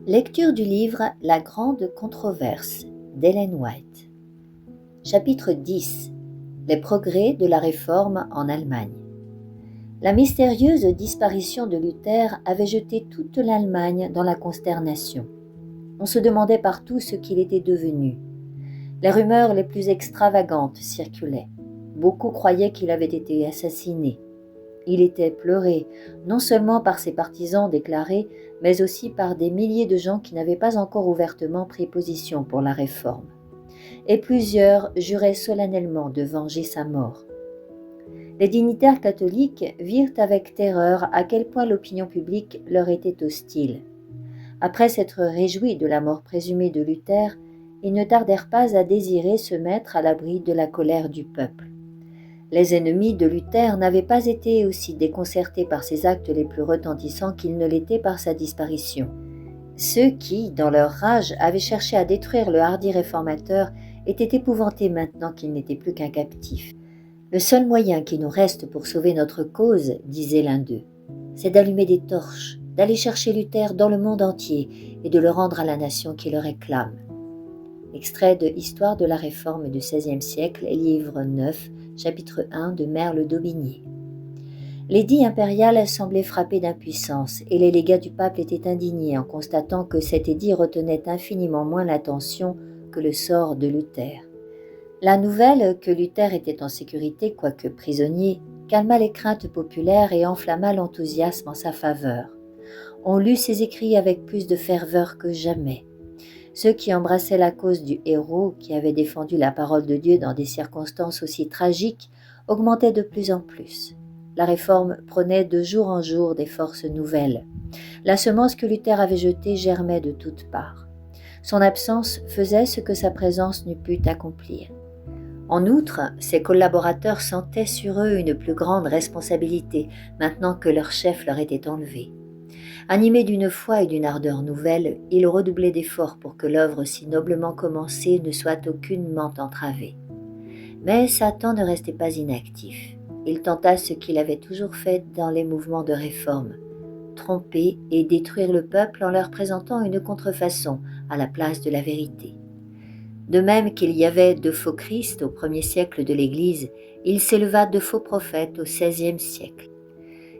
Lecture du livre La grande controverse d'Ellen White. Chapitre 10. Les progrès de la réforme en Allemagne. La mystérieuse disparition de Luther avait jeté toute l'Allemagne dans la consternation. On se demandait partout ce qu'il était devenu. Les rumeurs les plus extravagantes circulaient. Beaucoup croyaient qu'il avait été assassiné. Il était pleuré, non seulement par ses partisans déclarés, mais aussi par des milliers de gens qui n'avaient pas encore ouvertement pris position pour la réforme. Et plusieurs juraient solennellement de venger sa mort. Les dignitaires catholiques virent avec terreur à quel point l'opinion publique leur était hostile. Après s'être réjouis de la mort présumée de Luther, ils ne tardèrent pas à désirer se mettre à l'abri de la colère du peuple. Les ennemis de Luther n'avaient pas été aussi déconcertés par ses actes les plus retentissants qu'ils ne l'étaient par sa disparition. Ceux qui, dans leur rage, avaient cherché à détruire le hardi réformateur étaient épouvantés maintenant qu'il n'était plus qu'un captif. « Le seul moyen qui nous reste pour sauver notre cause, disait l'un d'eux, c'est d'allumer des torches, d'aller chercher Luther dans le monde entier et de le rendre à la nation qui le réclame. » Extrait de Histoire de la Réforme du XVIe siècle, livre 9, chapitre 1 de Merle d'Aubigné. L'édit impérial semblait frappé d'impuissance et les légats du pape étaient indignés en constatant que cet édit retenait infiniment moins l'attention que le sort de Luther. La nouvelle que Luther était en sécurité, quoique prisonnier, calma les craintes populaires et enflamma l'enthousiasme en sa faveur. On lut ses écrits avec plus de ferveur que jamais. Ceux qui embrassaient la cause du héros qui avait défendu la parole de Dieu dans des circonstances aussi tragiques augmentaient de plus en plus. La réforme prenait de jour en jour des forces nouvelles. La semence que Luther avait jetée germait de toutes parts. Son absence faisait ce que sa présence n'eût pu accomplir. En outre, ses collaborateurs sentaient sur eux une plus grande responsabilité maintenant que leur chef leur était enlevé. Animés d'une foi et d'une ardeur nouvelle, ils redoublaient d'efforts pour que l'œuvre si noblement commencée ne soit aucunement entravée. Mais Satan ne restait pas inactif. Il tenta ce qu'il avait toujours fait dans les mouvements de réforme, tromper et détruire le peuple en leur présentant une contrefaçon à la place de la vérité. De même qu'il y avait de faux Christ au 1er siècle de l'Église, il s'éleva de faux prophètes au 16e siècle.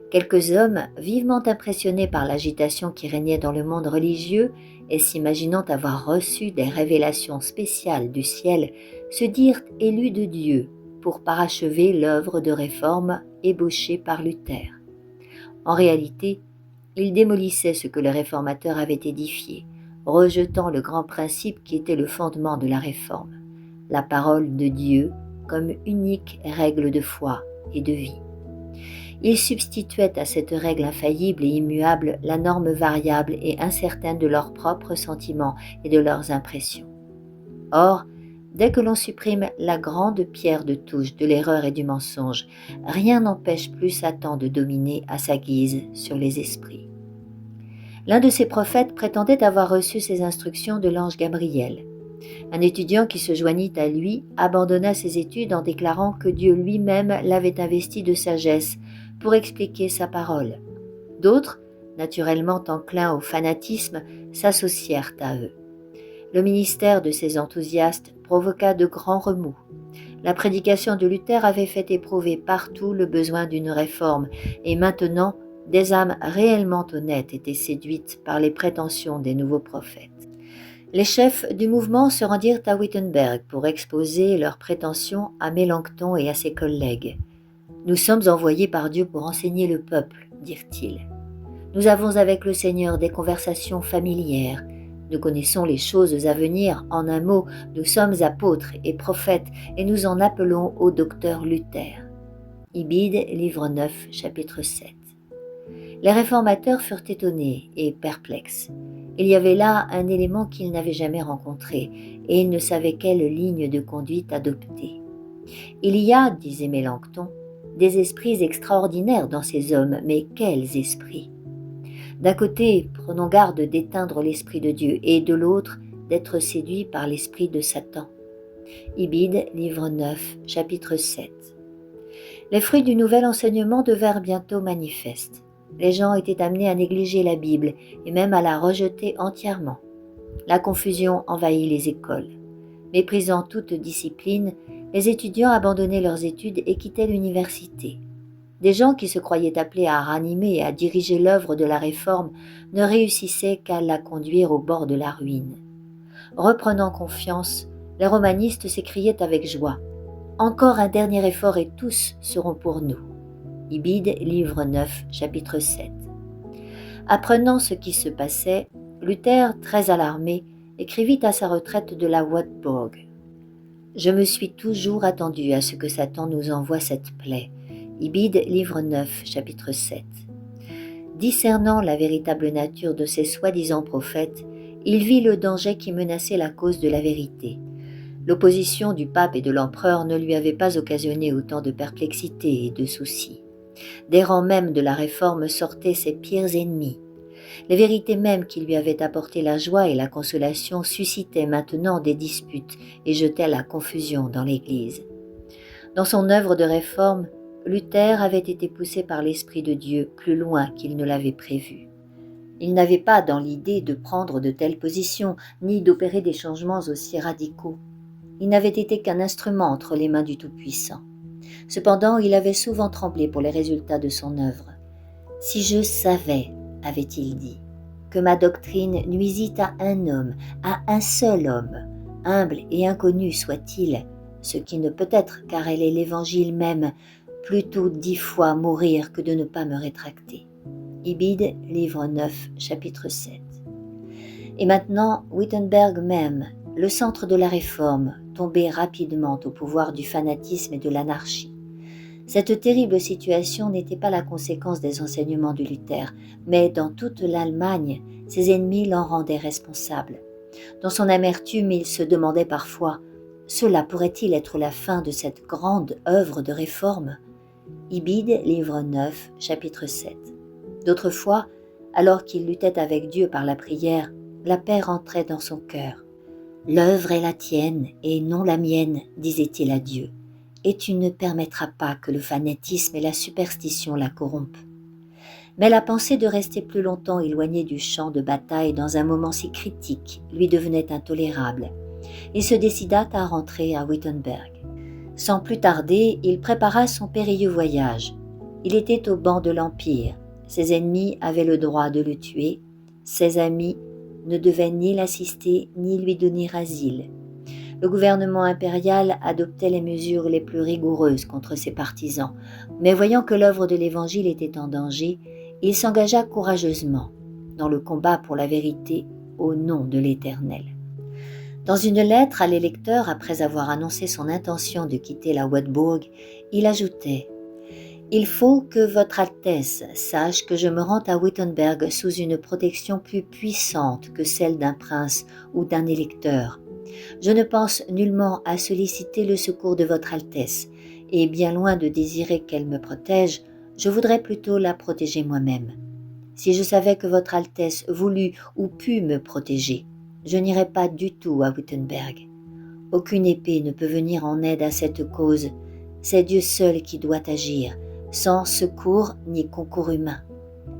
Quelques hommes, vivement impressionnés par l'agitation qui régnait dans le monde religieux et s'imaginant avoir reçu des révélations spéciales du ciel, se dirent élus de Dieu pour parachever l'œuvre de réforme ébauchée par Luther. En réalité, ils démolissaient ce que le réformateur avait édifié, rejetant le grand principe qui était le fondement de la réforme, la parole de Dieu comme unique règle de foi et de vie. Ils substituaient à cette règle infaillible et immuable la norme variable et incertaine de leurs propres sentiments et de leurs impressions. Or, dès que l'on supprime la grande pierre de touche de l'erreur et du mensonge, rien n'empêche plus Satan de dominer à sa guise sur les esprits. L'un de ces prophètes prétendait avoir reçu ces instructions de l'ange Gabriel. Un étudiant qui se joignit à lui abandonna ses études en déclarant que Dieu lui-même l'avait investi de sagesse pour expliquer sa parole. D'autres, naturellement enclins au fanatisme, s'associèrent à eux. Le ministère de ces enthousiastes provoqua de grands remous. La prédication de Luther avait fait éprouver partout le besoin d'une réforme, et maintenant, des âmes réellement honnêtes étaient séduites par les prétentions des nouveaux prophètes. Les chefs du mouvement se rendirent à Wittenberg pour exposer leurs prétentions à Mélenchon et à ses collègues. « Nous sommes envoyés par Dieu pour enseigner le peuple, dirent-ils. Nous avons avec le Seigneur des conversations familières. Nous connaissons les choses à venir. En un mot, nous sommes apôtres et prophètes et nous en appelons au docteur Luther. » Ibid, livre 9, chapitre 7. Les réformateurs furent étonnés et perplexes. Il y avait là un élément qu'ils n'avaient jamais rencontré, et ils ne savaient quelle ligne de conduite adopter. « Il y a, disait Mélenchon, des esprits extraordinaires dans ces hommes, mais quels esprits ! D'un côté, prenons garde d'éteindre l'esprit de Dieu, et de l'autre, d'être séduits par l'esprit de Satan. » Ibid, livre 9, chapitre 7. Les fruits du nouvel enseignement devinrent bientôt manifestes. Les gens étaient amenés à négliger la Bible et même à la rejeter entièrement. La confusion envahit les écoles. Méprisant toute discipline, les étudiants abandonnaient leurs études et quittaient l'université. Des gens qui se croyaient appelés à ranimer et à diriger l'œuvre de la Réforme ne réussissaient qu'à la conduire au bord de la ruine. Reprenant confiance, les romanistes s'écriaient avec joie « Encore un dernier effort et tous seront pour nous ». Ibid, livre 9, chapitre 7. Apprenant ce qui se passait, Luther, très alarmé, écrivit à sa retraite de la Wartburg. « Je me suis toujours attendu à ce que Satan nous envoie cette plaie. » Ibid, livre 9, chapitre 7. Discernant la véritable nature de ces soi-disant prophètes, il vit le danger qui menaçait la cause de la vérité. L'opposition du pape et de l'empereur ne lui avait pas occasionné autant de perplexité et de soucis. Des rangs même de la Réforme sortaient ses pires ennemis. Les vérités mêmes qui lui avaient apporté la joie et la consolation suscitaient maintenant des disputes et jetaient la confusion dans l'Église. Dans son œuvre de réforme, Luther avait été poussé par l'Esprit de Dieu plus loin qu'il ne l'avait prévu. Il n'avait pas dans l'idée de prendre de telles positions, ni d'opérer des changements aussi radicaux. Il n'avait été qu'un instrument entre les mains du Tout-Puissant. Cependant, il avait souvent tremblé pour les résultats de son œuvre. « Si je savais, avait-il dit, que ma doctrine nuisit à un homme, à un seul homme, humble et inconnu soit-il, ce qui ne peut être car elle est l'Évangile même, plutôt 10 fois mourir que de ne pas me rétracter. » Ibid, livre 9, chapitre 7. Et maintenant, Wittenberg même, le centre de la Réforme, tombait rapidement au pouvoir du fanatisme et de l'anarchie. Cette terrible situation n'était pas la conséquence des enseignements de Luther, mais dans toute l'Allemagne, ses ennemis l'en rendaient responsable. Dans son amertume, il se demandait parfois « Cela pourrait-il être la fin de cette grande œuvre de réforme ?» Ibid, livre 9, chapitre 7. D'autres fois, alors qu'il luttait avec Dieu par la prière, la paix rentrait dans son cœur. « L'œuvre est la tienne et non la mienne, disait-il à Dieu. Et tu ne permettras pas que le fanatisme et la superstition la corrompent. » Mais la pensée de rester plus longtemps éloigné du champ de bataille dans un moment si critique lui devenait intolérable. Il se décida à rentrer à Wittenberg. Sans plus tarder, il prépara son périlleux voyage. Il était au banc de l'Empire. Ses ennemis avaient le droit de le tuer. Ses amis ne devaient ni l'assister ni lui donner asile. Le gouvernement impérial adoptait les mesures les plus rigoureuses contre ses partisans, mais voyant que l'œuvre de l'Évangile était en danger, il s'engagea courageusement dans le combat pour la vérité au nom de l'Éternel. Dans une lettre à l'électeur, après avoir annoncé son intention de quitter la Wartburg, il ajoutait « Il faut que votre Altesse sache que je me rends à Wittenberg sous une protection plus puissante que celle d'un prince ou d'un électeur. Je ne pense nullement à solliciter le secours de votre Altesse, et bien loin de désirer qu'elle me protège, je voudrais plutôt la protéger moi-même. Si je savais que votre Altesse voulut ou put me protéger, je n'irais pas du tout à Wittenberg. Aucune épée ne peut venir en aide à cette cause. C'est Dieu seul qui doit agir, sans secours ni concours humain.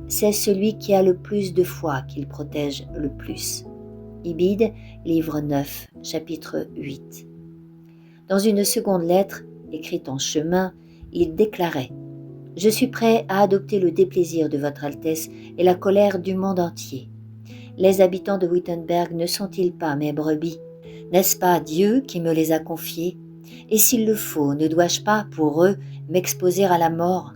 C'est celui qui a le plus de foi qu'il protège le plus. Ibid, livre 9, chapitre 8. Dans une seconde lettre, écrite en chemin, il déclarait « Je suis prêt à adopter le déplaisir de votre Altesse et la colère du monde entier. Les habitants de Wittenberg ne sont-ils pas mes brebis? N'est-ce pas Dieu qui me les a confiés? Et s'il le faut, ne dois-je pas, pour eux, m'exposer à la mort?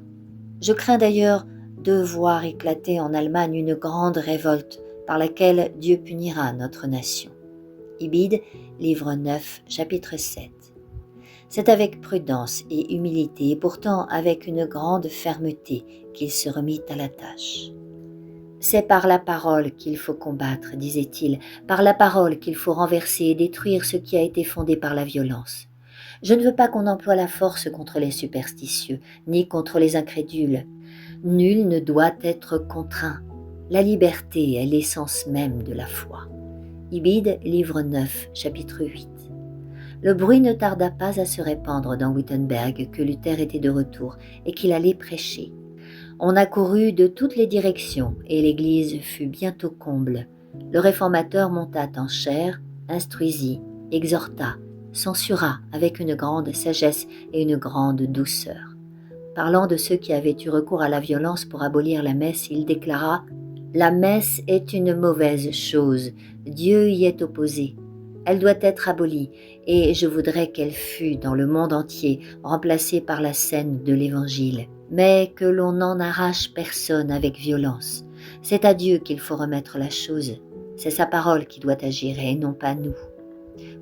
Je crains d'ailleurs de voir éclater en Allemagne une grande révolte par laquelle Dieu punira notre nation. » Ibid, livre 9, chapitre 7. C'est avec prudence et humilité, et pourtant avec une grande fermeté, qu'il se remit à la tâche. « C'est par la parole qu'il faut combattre, disait-il, par la parole qu'il faut renverser et détruire ce qui a été fondé par la violence. Je ne veux pas qu'on emploie la force contre les superstitieux, ni contre les incrédules. Nul ne doit être contraint. La liberté est l'essence même de la foi. » Ibid, livre 9, chapitre 8. Le bruit ne tarda pas à se répandre dans Wittenberg que Luther était de retour et qu'il allait prêcher. On accourut de toutes les directions et l'église fut bientôt comble. Le réformateur monta en chaire, instruisit, exhorta, censura avec une grande sagesse et une grande douceur. Parlant de ceux qui avaient eu recours à la violence pour abolir la messe, il déclara « La messe est une mauvaise chose, Dieu y est opposé. Elle doit être abolie, et je voudrais qu'elle fût dans le monde entier remplacée par la scène de l'Évangile, mais que l'on n'en arrache personne avec violence. C'est à Dieu qu'il faut remettre la chose. C'est sa parole qui doit agir et non pas nous.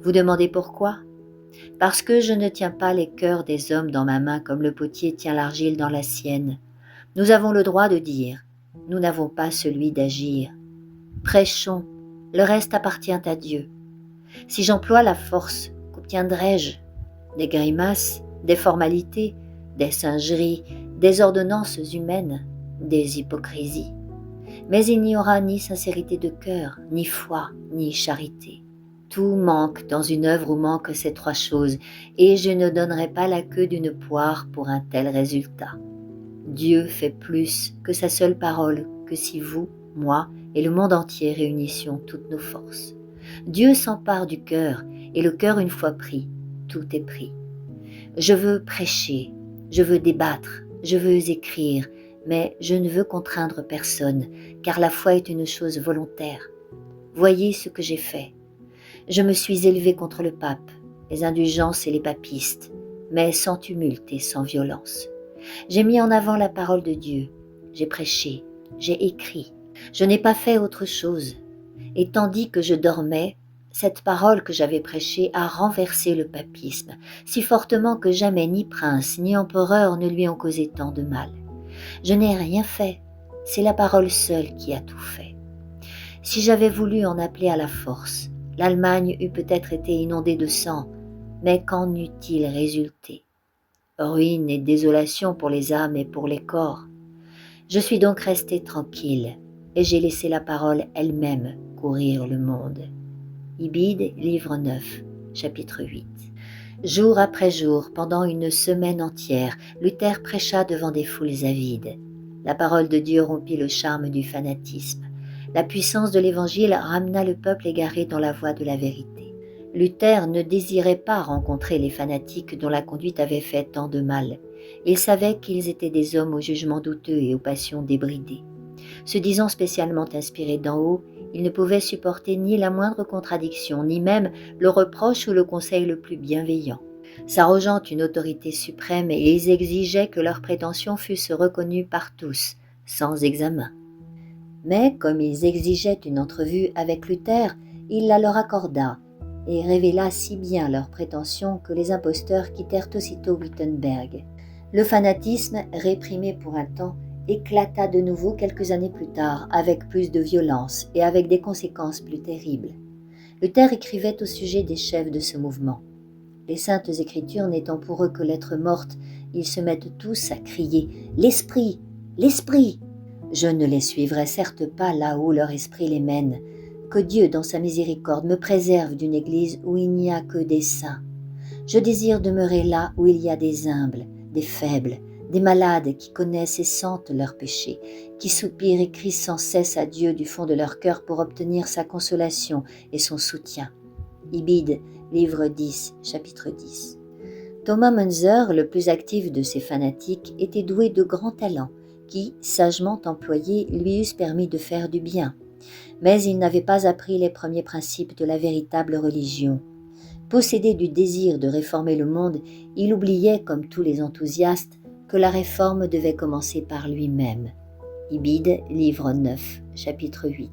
Vous demandez pourquoi ? Parce que je ne tiens pas les cœurs des hommes dans ma main comme le potier tient l'argile dans la sienne. Nous avons le droit de dire, nous n'avons pas celui d'agir. Prêchons, le reste appartient à Dieu. Si j'emploie la force, qu'obtiendrai-je ? Des grimaces, des formalités, des singeries, des ordonnances humaines, des hypocrisies. Mais il n'y aura ni sincérité de cœur, ni foi, ni charité. Tout manque dans une œuvre où manquent ces trois choses, et je ne donnerai pas la queue d'une poire pour un tel résultat. Dieu fait plus que sa seule parole, que si vous, moi et le monde entier réunissions toutes nos forces. Dieu s'empare du cœur, et le cœur une fois pris, tout est pris. Je veux prêcher, je veux débattre, je veux écrire, mais je ne veux contraindre personne, car la foi est une chose volontaire. Voyez ce que j'ai fait. Je me suis élevé contre le pape, les indulgences et les papistes, mais sans tumulte et sans violence. J'ai mis en avant la parole de Dieu, j'ai prêché, j'ai écrit. Je n'ai pas fait autre chose. Et tandis que je dormais, cette parole que j'avais prêchée a renversé le papisme, si fortement que jamais ni prince ni empereur ne lui ont causé tant de mal. Je n'ai rien fait, c'est la parole seule qui a tout fait. Si j'avais voulu en appeler à la force, l'Allemagne eût peut-être été inondée de sang, mais qu'en eût-il résulté ? Ruine et désolation pour les âmes et pour les corps. Je suis donc resté tranquille, et j'ai laissé la parole elle-même courir le monde. Ibid, livre 9, chapitre 8. Jour après jour, pendant une semaine entière, Luther prêcha devant des foules avides. La parole de Dieu rompit le charme du fanatisme. La puissance de l'Évangile ramena le peuple égaré dans la voie de la vérité. Luther ne désirait pas rencontrer les fanatiques dont la conduite avait fait tant de mal. Il savait qu'ils étaient des hommes au jugement douteux et aux passions débridées. Se disant spécialement inspiré d'en haut, il ne pouvait supporter ni la moindre contradiction, ni même le reproche ou le conseil le plus bienveillant. S'arrogeant une autorité suprême, ils exigeaient que leurs prétentions fussent reconnues par tous, sans examen. Mais comme ils exigeaient une entrevue avec Luther, il la leur accorda et révéla si bien leurs prétentions que les imposteurs quittèrent aussitôt Wittenberg. Le fanatisme, réprimé pour un temps, éclata de nouveau quelques années plus tard, avec plus de violence et avec des conséquences plus terribles. Luther écrivait au sujet des chefs de ce mouvement. Les saintes écritures n'étant pour eux que lettres mortes, ils se mettent tous à crier « L'esprit ! L'esprit !» Je ne les suivrai certes pas là où leur esprit les mène. Que Dieu, dans sa miséricorde, me préserve d'une église où il n'y a que des saints. Je désire demeurer là où il y a des humbles, des faibles, des malades qui connaissent et sentent leurs péchés, qui soupirent et crient sans cesse à Dieu du fond de leur cœur pour obtenir sa consolation et son soutien. Ibid, livre 10, chapitre 10. Thomas Münzer, le plus actif de ces fanatiques, était doué de grands talents qui, sagement employés, lui eussent permis de faire du bien. Mais il n'avait pas appris les premiers principes de la véritable religion. Possédé du désir de réformer le monde, il oubliait, comme tous les enthousiastes, que la réforme devait commencer par lui-même. Ibid, livre 9, chapitre 8.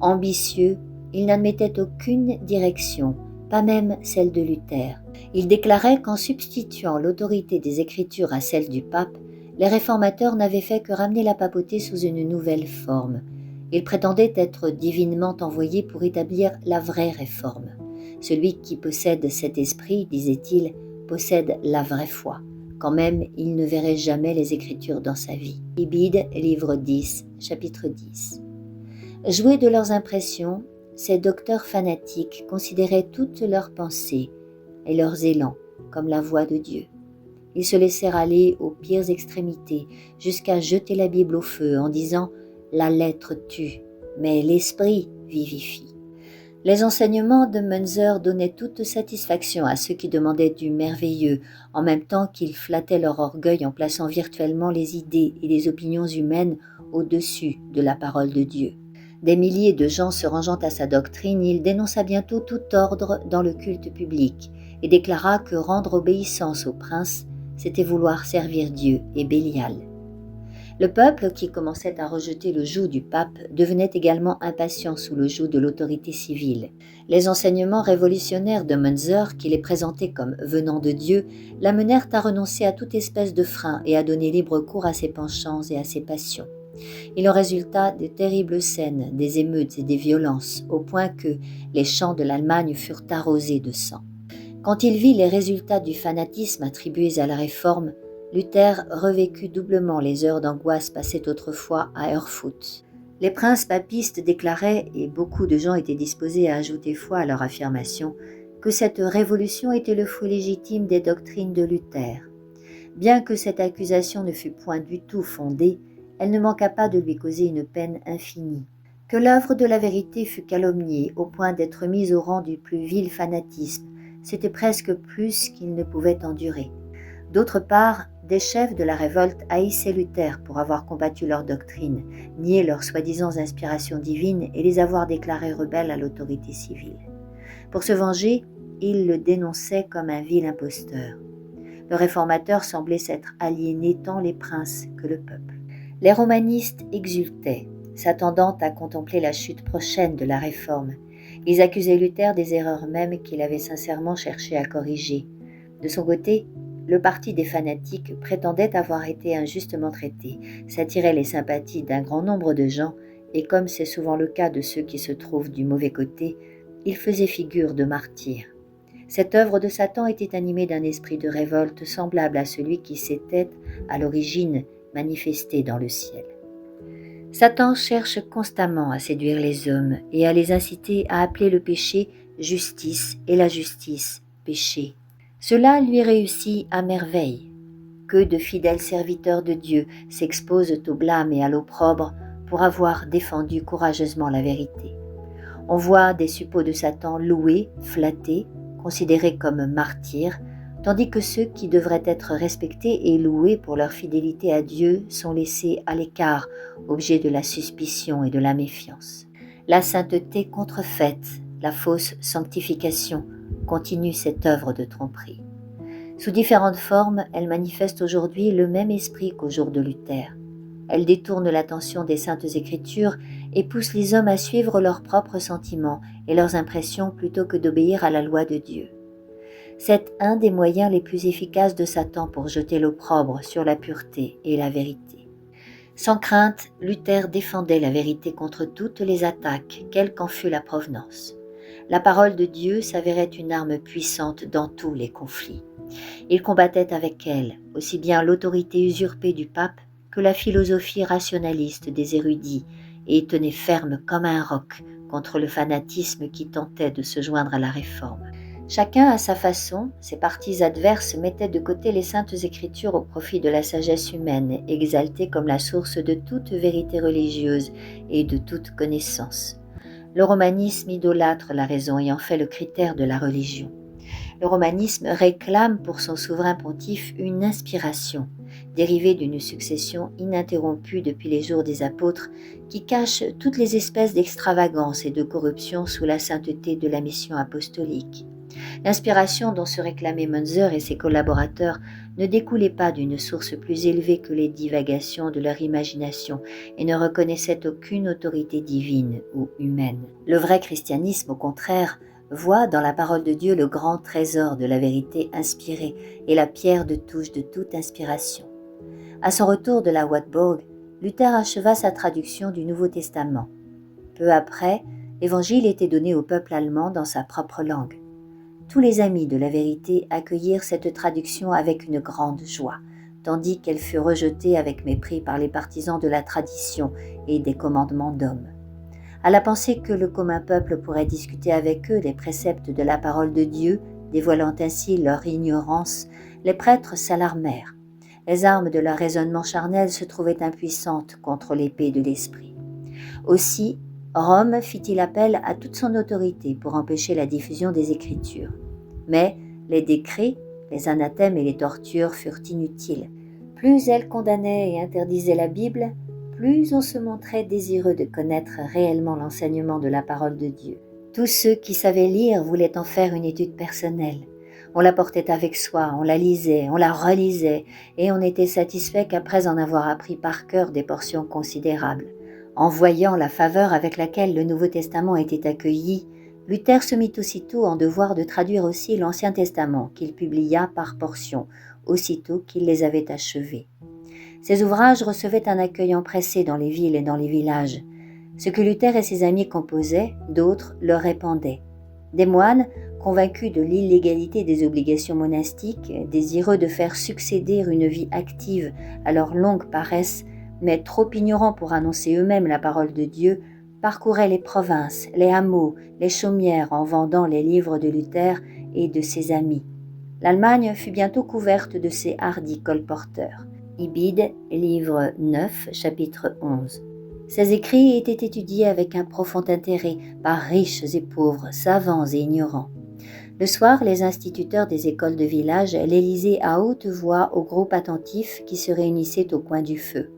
Ambitieux, il n'admettait aucune direction, pas même celle de Luther. Il déclarait qu'en substituant l'autorité des Écritures à celle du pape, les réformateurs n'avaient fait que ramener la papauté sous une nouvelle forme. Il prétendait être divinement envoyé pour établir la vraie réforme. Celui qui possède cet esprit, disait-il, possède la vraie foi, quand même il ne verrait jamais les Écritures dans sa vie. Ibid, livre 10, chapitre 10. Joués de leurs impressions, ces docteurs fanatiques considéraient toutes leurs pensées et leurs élans comme la voix de Dieu. Ils se laissèrent aller aux pires extrémités, jusqu'à jeter la Bible au feu en disant « La lettre tue, mais l'esprit vivifie ». Les enseignements de Munzer donnaient toute satisfaction à ceux qui demandaient du merveilleux, en même temps qu'ils flattaient leur orgueil en plaçant virtuellement les idées et les opinions humaines au-dessus de la parole de Dieu. Des milliers de gens se rangeant à sa doctrine, il dénonça bientôt tout ordre dans le culte public et déclara que rendre obéissance au prince, c'était vouloir servir Dieu et Bélial. Le peuple, qui commençait à rejeter le joug du pape, devenait également impatient sous le joug de l'autorité civile. Les enseignements révolutionnaires de Munzer, qui les présentait comme venant de Dieu, l'amenèrent à renoncer à toute espèce de frein et à donner libre cours à ses penchants et à ses passions. Il en résulta de terribles scènes, des émeutes et des violences, au point que les champs de l'Allemagne furent arrosés de sang. Quand il vit les résultats du fanatisme attribués à la Réforme, Luther revécut doublement les heures d'angoisse passées autrefois à Erfurt. Les princes papistes déclaraient, et beaucoup de gens étaient disposés à ajouter foi à leur affirmation, que cette révolution était le fruit légitime des doctrines de Luther. Bien que cette accusation ne fût point du tout fondée, elle ne manqua pas de lui causer une peine infinie. Que l'œuvre de la vérité fût calomniée au point d'être mise au rang du plus vil fanatisme, c'était presque plus qu'il ne pouvait endurer. D'autre part, des chefs de la révolte haïssaient Luther pour avoir combattu leur doctrine, nié leurs soi-disant inspirations divines et les avoir déclarés rebelles à l'autorité civile. Pour se venger, ils le dénonçaient comme un vil imposteur. Le réformateur semblait s'être aliéné tant les princes que le peuple. Les romanistes exultaient, s'attendant à contempler la chute prochaine de la Réforme. Ils accusaient Luther des erreurs mêmes qu'il avait sincèrement cherché à corriger. De son côté, le parti des fanatiques prétendait avoir été injustement traité, s'attirait les sympathies d'un grand nombre de gens et, comme c'est souvent le cas de ceux qui se trouvent du mauvais côté, il faisait figure de martyr. Cette œuvre de Satan était animée d'un esprit de révolte semblable à celui qui s'était, à l'origine, manifesté dans le ciel. Satan cherche constamment à séduire les hommes et à les inciter à appeler le péché justice et la justice péché. Cela lui réussit à merveille. Que de fidèles serviteurs de Dieu s'exposent au blâme et à l'opprobre pour avoir défendu courageusement la vérité. On voit des suppôts de Satan loués, flattés, considérés comme martyrs, tandis que ceux qui devraient être respectés et loués pour leur fidélité à Dieu sont laissés à l'écart, objets de la suspicion et de la méfiance. La sainteté contrefaite, la fausse sanctification, continue cette œuvre de tromperie. Sous différentes formes, elle manifeste aujourd'hui le même esprit qu'au jour de Luther. Elle détourne l'attention des saintes écritures et pousse les hommes à suivre leurs propres sentiments et leurs impressions plutôt que d'obéir à la loi de Dieu. C'est un des moyens les plus efficaces de Satan pour jeter l'opprobre sur la pureté et la vérité. Sans crainte, Luther défendait la vérité contre toutes les attaques, quelle qu'en fût la provenance. La parole de Dieu s'avérait une arme puissante dans tous les conflits. Il combattait avec elle aussi bien l'autorité usurpée du pape que la philosophie rationaliste des érudits et tenait ferme comme un roc contre le fanatisme qui tentait de se joindre à la réforme. Chacun à sa façon, ses partis adverses mettaient de côté les saintes écritures au profit de la sagesse humaine, exaltée comme la source de toute vérité religieuse et de toute connaissance. Le romanisme idolâtre la raison et en fait le critère de la religion. Le romanisme réclame pour son souverain pontife une inspiration, dérivée d'une succession ininterrompue depuis les jours des apôtres, qui cache toutes les espèces d'extravagance et de corruption sous la sainteté de la mission apostolique. L'inspiration dont se réclamaient Munzer et ses collaborateurs ne découlait pas d'une source plus élevée que les divagations de leur imagination et ne reconnaissait aucune autorité divine ou humaine. Le vrai christianisme, au contraire, voit dans la parole de Dieu le grand trésor de la vérité inspirée et la pierre de touche de toute inspiration. À son retour de la Wartburg, Luther acheva sa traduction du Nouveau Testament. Peu après, l'Évangile était donné au peuple allemand dans sa propre langue. Tous les amis de la vérité accueillirent cette traduction avec une grande joie, tandis qu'elle fut rejetée avec mépris par les partisans de la tradition et des commandements d'hommes. À la pensée que le commun peuple pourrait discuter avec eux les préceptes de la parole de Dieu, dévoilant ainsi leur ignorance, Les prêtres s'alarmèrent. Les armes de leur raisonnement charnel se trouvaient impuissantes contre l'épée de l'esprit. Aussi, Rome fit-il appel à toute son autorité pour empêcher la diffusion des Écritures. Mais les décrets, les anathèmes et les tortures furent inutiles. Plus elle condamnait et interdisait la Bible, plus on se montrait désireux de connaître réellement l'enseignement de la parole de Dieu. Tous ceux qui savaient lire voulaient en faire une étude personnelle. On la portait avec soi, on la lisait, on la relisait, et on était satisfait qu'après en avoir appris par cœur des portions considérables. En voyant la faveur avec laquelle le Nouveau Testament était accueilli, Luther se mit aussitôt en devoir de traduire aussi l'Ancien Testament qu'il publia par portions, aussitôt qu'il les avait achevés. Ces ouvrages recevaient un accueil empressé dans les villes et dans les villages. Ce que Luther et ses amis composaient, d'autres le répandaient. Des moines, convaincus de l'illégalité des obligations monastiques, désireux de faire succéder une vie active à leur longue paresse, mais trop ignorants pour annoncer eux-mêmes la parole de Dieu, parcouraient les provinces, les hameaux, les chaumières en vendant les livres de Luther et de ses amis. L'Allemagne fut bientôt couverte de ces hardis colporteurs. Ibid, livre 9, chapitre 11. Ces écrits étaient étudiés avec un profond intérêt par riches et pauvres, savants et ignorants. Le soir, les instituteurs des écoles de village les lisaient à haute voix au groupe attentif qui se réunissait au coin du feu.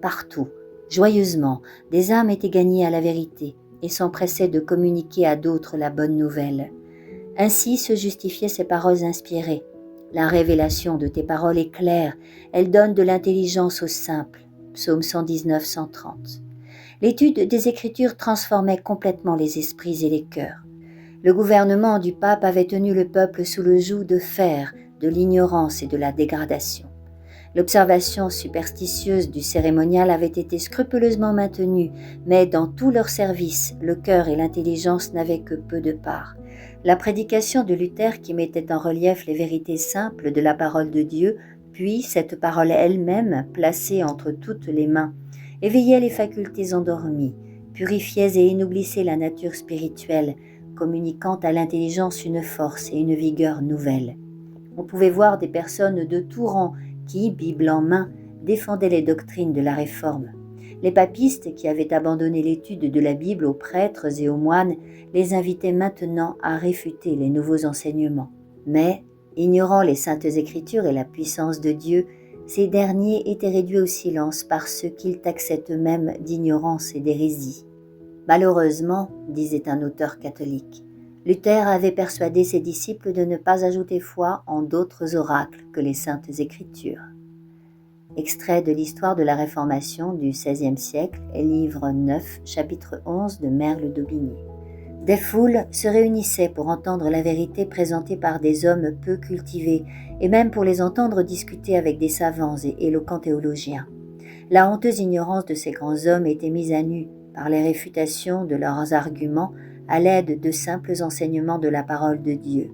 Partout, joyeusement, des âmes étaient gagnées à la vérité et s'empressaient de communiquer à d'autres la bonne nouvelle. Ainsi se justifiaient ces paroles inspirées. La révélation de tes paroles est claire, elle donne de l'intelligence aux simples. Psaume 119, 130. L'étude des Écritures transformait complètement les esprits et les cœurs. Le gouvernement du pape avait tenu le peuple sous le joug de fer, de l'ignorance et de la dégradation. L'observation superstitieuse du cérémonial avait été scrupuleusement maintenue, mais dans tout leur service, le cœur et l'intelligence n'avaient que peu de part. La prédication de Luther qui mettait en relief les vérités simples de la parole de Dieu, puis cette parole elle-même placée entre toutes les mains, éveillait les facultés endormies, purifiait et énoblissait la nature spirituelle, communiquant à l'intelligence une force et une vigueur nouvelles. On pouvait voir des personnes de tout rang qui, Bible en main, défendaient les doctrines de la Réforme. Les papistes, qui avaient abandonné l'étude de la Bible aux prêtres et aux moines, les invitaient maintenant à réfuter les nouveaux enseignements. Mais, ignorant les saintes Écritures et la puissance de Dieu, ces derniers étaient réduits au silence par ceux qu'ils taxaient eux-mêmes d'ignorance et d'hérésie. Malheureusement, disait un auteur catholique, Luther avait persuadé ses disciples de ne pas ajouter foi en d'autres oracles que les saintes Écritures. Extrait de l'Histoire de la Réformation du XVIe siècle et livre 9, chapitre 11 de Merle-d'Aubigné. Des foules se réunissaient pour entendre la vérité présentée par des hommes peu cultivés et même pour les entendre discuter avec des savants et éloquents théologiens. La honteuse ignorance de ces grands hommes était mise à nu par les réfutations de leurs arguments à l'aide de simples enseignements de la parole de Dieu.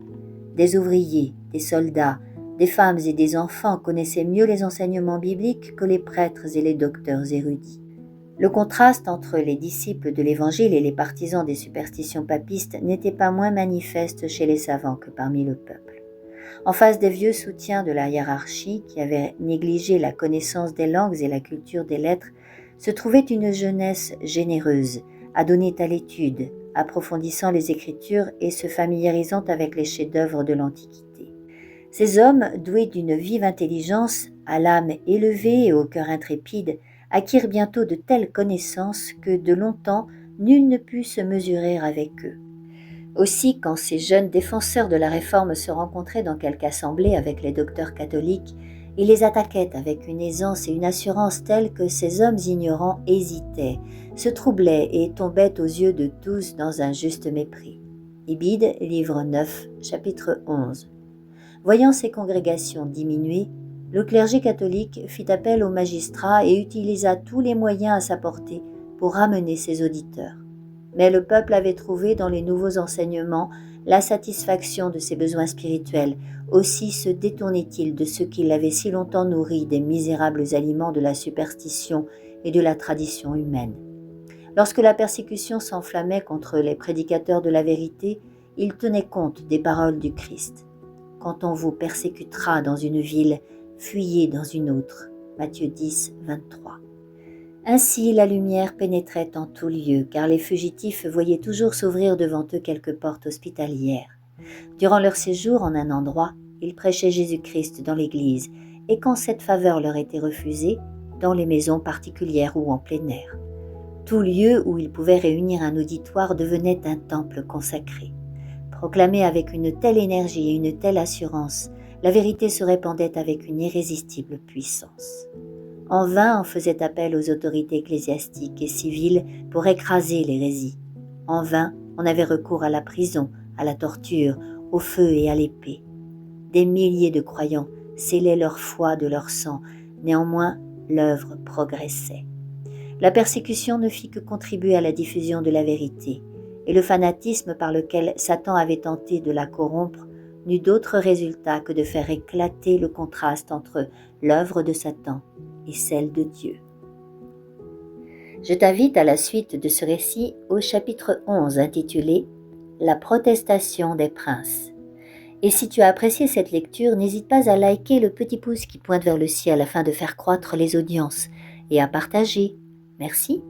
Des ouvriers, des soldats, des femmes et des enfants connaissaient mieux les enseignements bibliques que les prêtres et les docteurs érudits. Le contraste entre les disciples de l'Évangile et les partisans des superstitions papistes n'était pas moins manifeste chez les savants que parmi le peuple. En face des vieux soutiens de la hiérarchie qui avaient négligé la connaissance des langues et la culture des lettres, se trouvait une jeunesse généreuse, adonnée à l'étude, approfondissant les Écritures et se familiarisant avec les chefs-d'œuvre de l'Antiquité. Ces hommes, doués d'une vive intelligence, à l'âme élevée et au cœur intrépide, acquirent bientôt de telles connaissances que de longtemps nul ne put se mesurer avec eux. Aussi, quand ces jeunes défenseurs de la Réforme se rencontraient dans quelque assemblée avec les docteurs catholiques, ils les attaquaient avec une aisance et une assurance telles que ces hommes ignorants hésitaient, se troublaient et tombaient aux yeux de tous dans un juste mépris. Ibid, livre 9, chapitre 11. Voyant ces congrégations diminuer, le clergé catholique fit appel aux magistrats et utilisa tous les moyens à sa portée pour ramener ses auditeurs. Mais le peuple avait trouvé dans les nouveaux enseignements la satisfaction de ses besoins spirituels. Aussi se détournait-il de ceux qui l'avaient si longtemps nourri des misérables aliments de la superstition et de la tradition humaine. Lorsque la persécution s'enflammait contre les prédicateurs de la vérité, il tenait compte des paroles du Christ. quand on vous persécutera dans une ville, fuyez dans une autre. Matthieu 10, 23. Ainsi la lumière pénétrait en tout lieu, car les fugitifs voyaient toujours s'ouvrir devant eux quelques portes hospitalières. Durant leur séjour en un endroit, ils prêchaient Jésus-Christ dans l'église, et quand cette faveur leur était refusée, dans les maisons particulières ou en plein air. Tout lieu où ils pouvaient réunir un auditoire devenait un temple consacré. Proclamée avec une telle énergie et une telle assurance, la vérité se répandait avec une irrésistible puissance. En vain on faisait appel aux autorités ecclésiastiques et civiles pour écraser l'hérésie. En vain on avait recours à la prison, à la torture, au feu et à l'épée. Des milliers de croyants scellaient leur foi de leur sang, néanmoins l'œuvre progressait. La persécution ne fit que contribuer à la diffusion de la vérité, et le fanatisme par lequel Satan avait tenté de la corrompre n'eut d'autre résultat que de faire éclater le contraste entre l'œuvre de Satan et celle de Dieu. Je t'invite à la suite de ce récit au chapitre 11 intitulé « La protestation des princes ». Et si tu as apprécié cette lecture, n'hésite pas à liker le petit pouce qui pointe vers le ciel afin de faire croître les audiences et à partager. Merci.